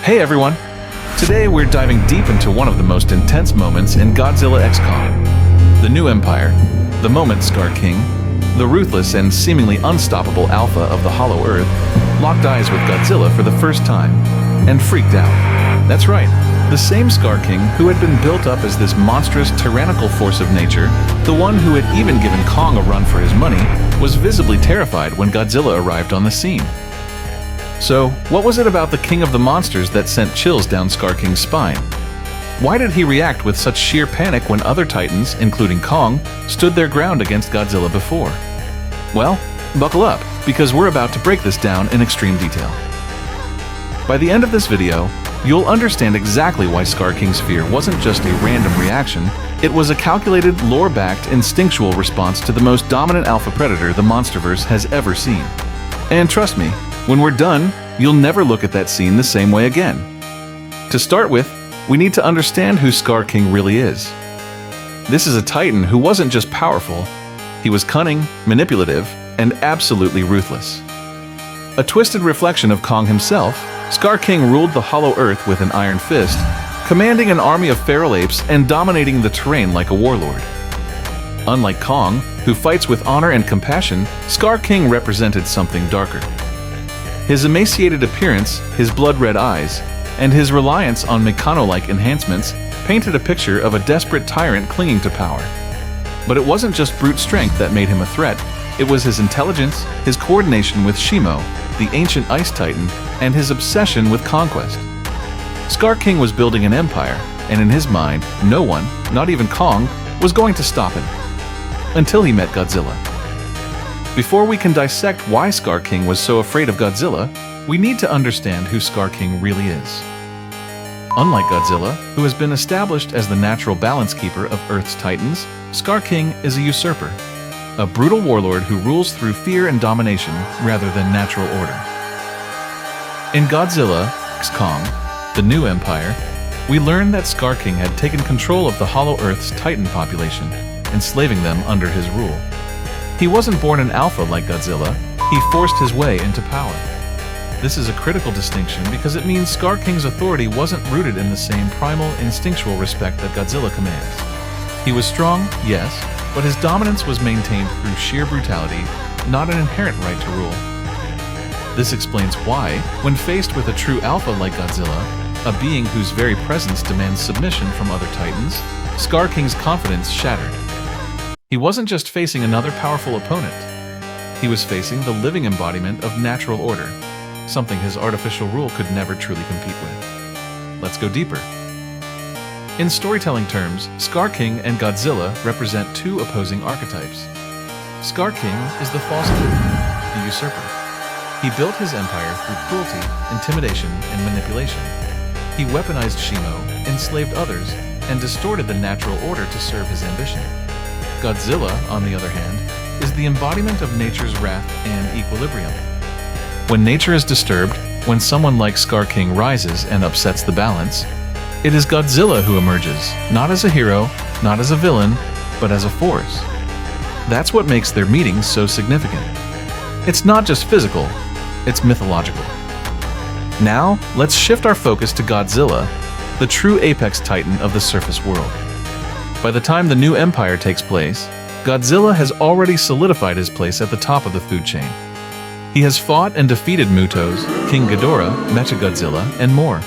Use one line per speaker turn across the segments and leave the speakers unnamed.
Hey everyone! Today we're diving deep into one of the most intense moments in Godzilla x Kong. The New Empire, the moment Skar King, the ruthless and seemingly unstoppable alpha of the Hollow Earth, locked eyes with Godzilla for the first time, and freaked out. That's right, the same Skar King who had been built up as this monstrous, tyrannical force of nature, the one who had even given Kong a run for his money, was visibly terrified when Godzilla arrived on the scene. So, what was it about the King of the Monsters that sent chills down Skar King's spine? Why did he react with such sheer panic when other titans, including Kong, stood their ground against Godzilla before? Well, buckle up, because we're about to break this down in extreme detail. By the end of this video, you'll understand exactly why Skar King's fear wasn't just a random reaction, it was a calculated, lore-backed, instinctual response to the most dominant alpha predator the Monsterverse has ever seen. And trust me, when we're done, you'll never look at that scene the same way again. To start with, we need to understand who Skar King really is. This is a titan who wasn't just powerful, he was cunning, manipulative, and absolutely ruthless. A twisted reflection of Kong himself, Skar King ruled the Hollow Earth with an iron fist, commanding an army of feral apes and dominating the terrain like a warlord. Unlike Kong, who fights with honor and compassion, Skar King represented something darker. His emaciated appearance, his blood-red eyes, and his reliance on Meccano-like enhancements painted a picture of a desperate tyrant clinging to power. But it wasn't just brute strength that made him a threat, it was his intelligence, his coordination with Shimo, the ancient ice titan, and his obsession with conquest. Skar King was building an empire, and in his mind, no one, not even Kong, was going to stop him. Until he met Godzilla. Before we can dissect why Skar King was so afraid of Godzilla, we need to understand who Skar King really is. Unlike Godzilla, who has been established as the natural balance keeper of Earth's titans, Skar King is a usurper, a brutal warlord who rules through fear and domination rather than natural order. In Godzilla x Kong, the New Empire, we learn that Skar King had taken control of the Hollow Earth's titan population, enslaving them under his rule. He wasn't born an alpha like Godzilla, he forced his way into power. This is a critical distinction because it means Skar King's authority wasn't rooted in the same primal, instinctual respect that Godzilla commands. He was strong, yes, but his dominance was maintained through sheer brutality, not an inherent right to rule. This explains why, when faced with a true alpha like Godzilla, a being whose very presence demands submission from other titans, Skar King's confidence shattered. He wasn't just facing another powerful opponent. He was facing the living embodiment of natural order, something his artificial rule could never truly compete with. Let's go deeper. In storytelling terms, Skar King and Godzilla represent two opposing archetypes. Skar King is the false king, the usurper. He built his empire through cruelty, intimidation, and manipulation. He weaponized Shimo, enslaved others, and distorted the natural order to serve his ambition. Godzilla, on the other hand, is the embodiment of nature's wrath and equilibrium. When nature is disturbed, when someone like Skar King rises and upsets the balance, it is Godzilla who emerges, not as a hero, not as a villain, but as a force. That's what makes their meetings so significant. It's not just physical, it's mythological. Now, let's shift our focus to Godzilla, the true apex titan of the surface world. By the time the New Empire takes place, Godzilla has already solidified his place at the top of the food chain. He has fought and defeated Mutos, King Ghidorah, Mechagodzilla, and more.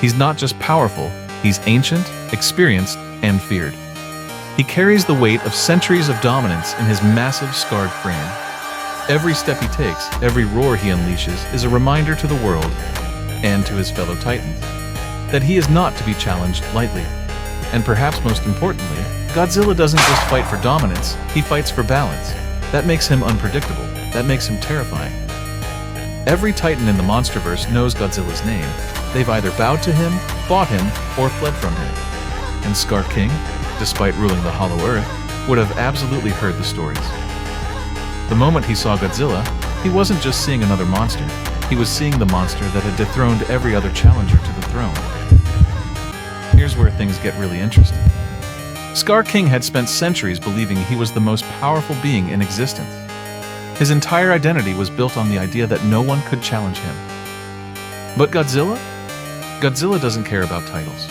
He's not just powerful, he's ancient, experienced, and feared. He carries the weight of centuries of dominance in his massive scarred frame. Every step he takes, every roar he unleashes is a reminder to the world, and to his fellow titans, that he is not to be challenged lightly. And perhaps most importantly, Godzilla doesn't just fight for dominance, he fights for balance. That makes him unpredictable, that makes him terrifying. Every titan in the Monsterverse knows Godzilla's name. They've either bowed to him, fought him, or fled from him. And Skar King, despite ruling the Hollow Earth, would have absolutely heard the stories. The moment he saw Godzilla, he wasn't just seeing another monster, he was seeing the monster that had dethroned every other challenger to the throne. Here's where things get really interesting. Skar King had spent centuries believing he was the most powerful being in existence. His entire identity was built on the idea that no one could challenge him. But Godzilla? Godzilla doesn't care about titles.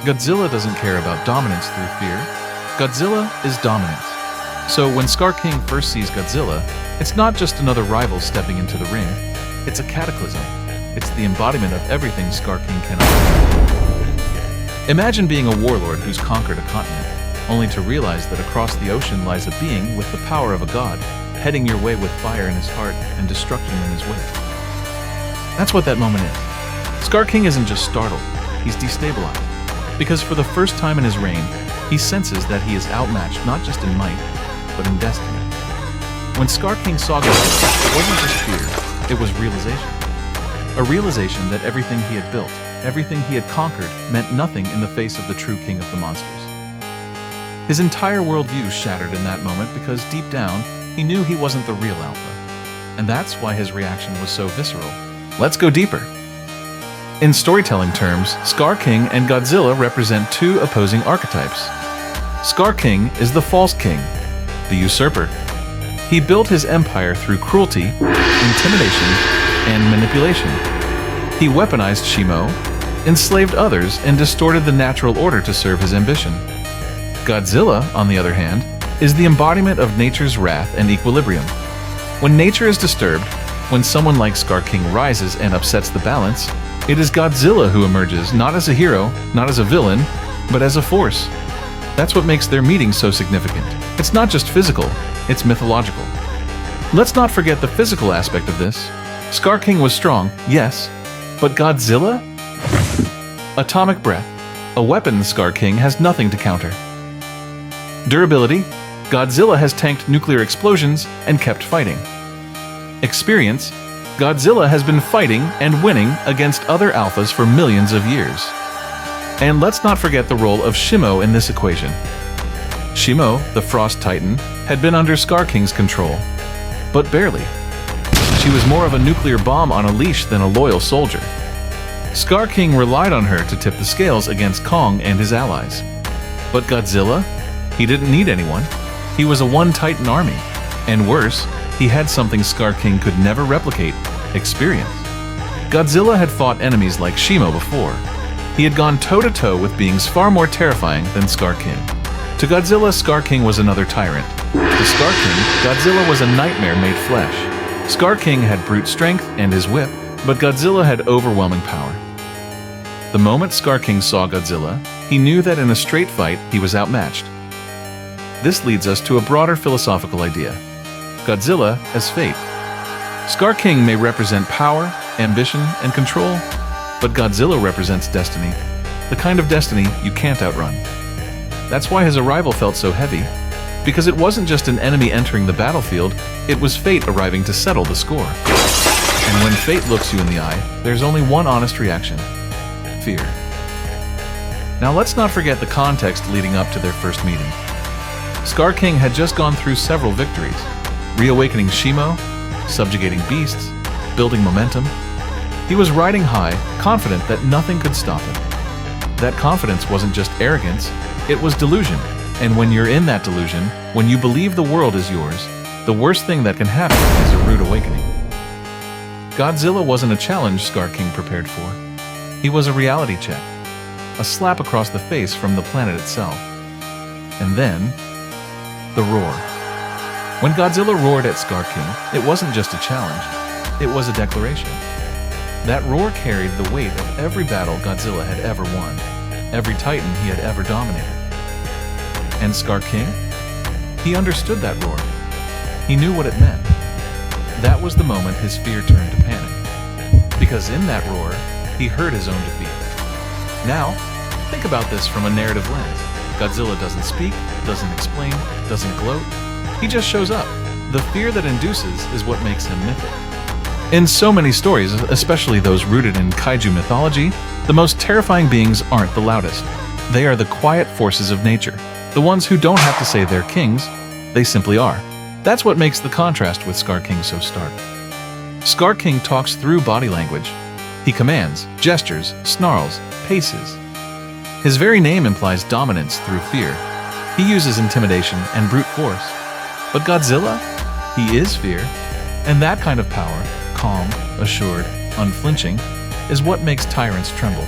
Godzilla doesn't care about dominance through fear. Godzilla is dominance. So when Skar King first sees Godzilla, it's not just another rival stepping into the ring. It's a cataclysm. It's the embodiment of everything Skar King cannot. Imagine being a warlord who's conquered a continent, only to realize that across the ocean lies a being with the power of a god, heading your way with fire in his heart and destruction in his wake. That's what that moment is. Skar King isn't just startled, he's destabilized. Because for the first time in his reign, he senses that he is outmatched not just in might, but in destiny. When Skar King saw Godzilla, it wasn't just fear, it was realization. A realization that everything he had built, everything he had conquered, meant nothing in the face of the true king of the monsters. His entire worldview shattered in that moment because deep down, he knew he wasn't the real Alpha. And that's why his reaction was so visceral. Let's go deeper. In storytelling terms, Skar King and Godzilla represent two opposing archetypes. Skar King is the false king, the usurper. He built his empire through cruelty, intimidation, and manipulation. He weaponized Shimo, enslaved others, and distorted the natural order to serve his ambition. Godzilla, on the other hand, is the embodiment of nature's wrath and equilibrium. When nature is disturbed, when someone like Skar King rises and upsets the balance, it is Godzilla who emerges not as a hero, not as a villain, but as a force. That's what makes their meeting so significant. It's not just physical, it's mythological. Let's not forget the physical aspect of this. Skar King was strong, yes, but Godzilla? Atomic breath, a weapon Skar King has nothing to counter. Durability, Godzilla has tanked nuclear explosions and kept fighting. Experience, Godzilla has been fighting and winning against other alphas for millions of years. And let's not forget the role of Shimo in this equation. Shimo, the Frost Titan, had been under Skar King's control, but barely. She was more of a nuclear bomb on a leash than a loyal soldier. Skar King relied on her to tip the scales against Kong and his allies. But Godzilla? He didn't need anyone. He was a one-Titan army. And worse, he had something Skar King could never replicate: experience. Godzilla had fought enemies like Shimo before. He had gone toe-to-toe with beings far more terrifying than Skar King. To Godzilla, Skar King was another tyrant. To Skar King, Godzilla was a nightmare made flesh. Skar King had brute strength and his whip, but Godzilla had overwhelming power. The moment Skar King saw Godzilla, he knew that in a straight fight, he was outmatched. This leads us to a broader philosophical idea: Godzilla as fate. Skar King may represent power, ambition, and control, but Godzilla represents destiny, the kind of destiny you can't outrun. That's why his arrival felt so heavy, because it wasn't just an enemy entering the battlefield, it was fate arriving to settle the score. And when fate looks you in the eye, there's only one honest reaction: fear. Now let's not forget the context leading up to their first meeting. Skar King had just gone through several victories, reawakening Shimo, subjugating beasts, building momentum. He was riding high, confident that nothing could stop him. That confidence wasn't just arrogance, it was delusion. And when you're in that delusion, when you believe the world is yours, the worst thing that can happen is a rude awakening. Godzilla wasn't a challenge Skar King prepared for. He was a reality check, a slap across the face from the planet itself. And then, the roar. When Godzilla roared at Skar King, it wasn't just a challenge, it was a declaration. That roar carried the weight of every battle Godzilla had ever won, every Titan he had ever dominated. And Skar King? He understood that roar. He knew what it meant. That was the moment his fear turned to panic. Because in that roar, he heard his own defeat. Now, think about this from a narrative lens. Godzilla doesn't speak, doesn't explain, doesn't gloat. He just shows up. The fear that induces is what makes him mythic. In so many stories, especially those rooted in kaiju mythology, the most terrifying beings aren't the loudest. They are the quiet forces of nature, the ones who don't have to say they're kings, they simply are. That's what makes the contrast with Skar King so stark. Skar King talks through body language. He commands, gestures, snarls, paces. His very name implies dominance through fear. He uses intimidation and brute force. But Godzilla? He is fear. And that kind of power, calm, assured, unflinching, is what makes tyrants tremble.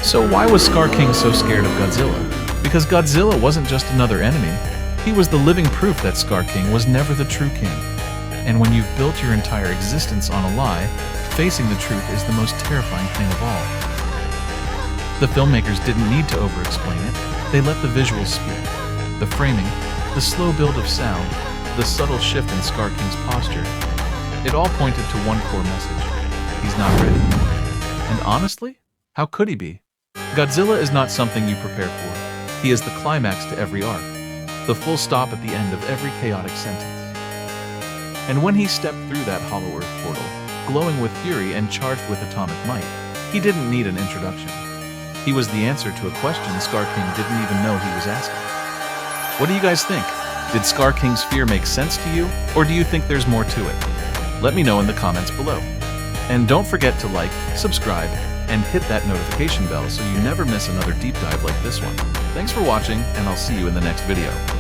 So why was Skar King so scared of Godzilla? Because Godzilla wasn't just another enemy. He was the living proof that Skar King was never the true king. And when you've built your entire existence on a lie, facing the truth is the most terrifying thing of all. The filmmakers didn't need to over-explain it. They let the visuals speak. The framing, the slow build of sound, the subtle shift in Skar King's posture, it all pointed to one core message. He's not ready. And honestly, how could he be? Godzilla is not something you prepare for. He is the climax to every arc, the full stop at the end of every chaotic sentence. And when he stepped through that hollow earth portal, glowing with fury and charged with atomic might, he didn't need an introduction. He was the answer to a question Skar King didn't even know he was asking. What do you guys think? Did Skar King's fear make sense to you, or do you think there's more to it? Let me know in the comments below. And don't forget to like, subscribe, and hit that notification bell so you never miss another deep dive like this one. Thanks for watching, and I'll see you in the next video.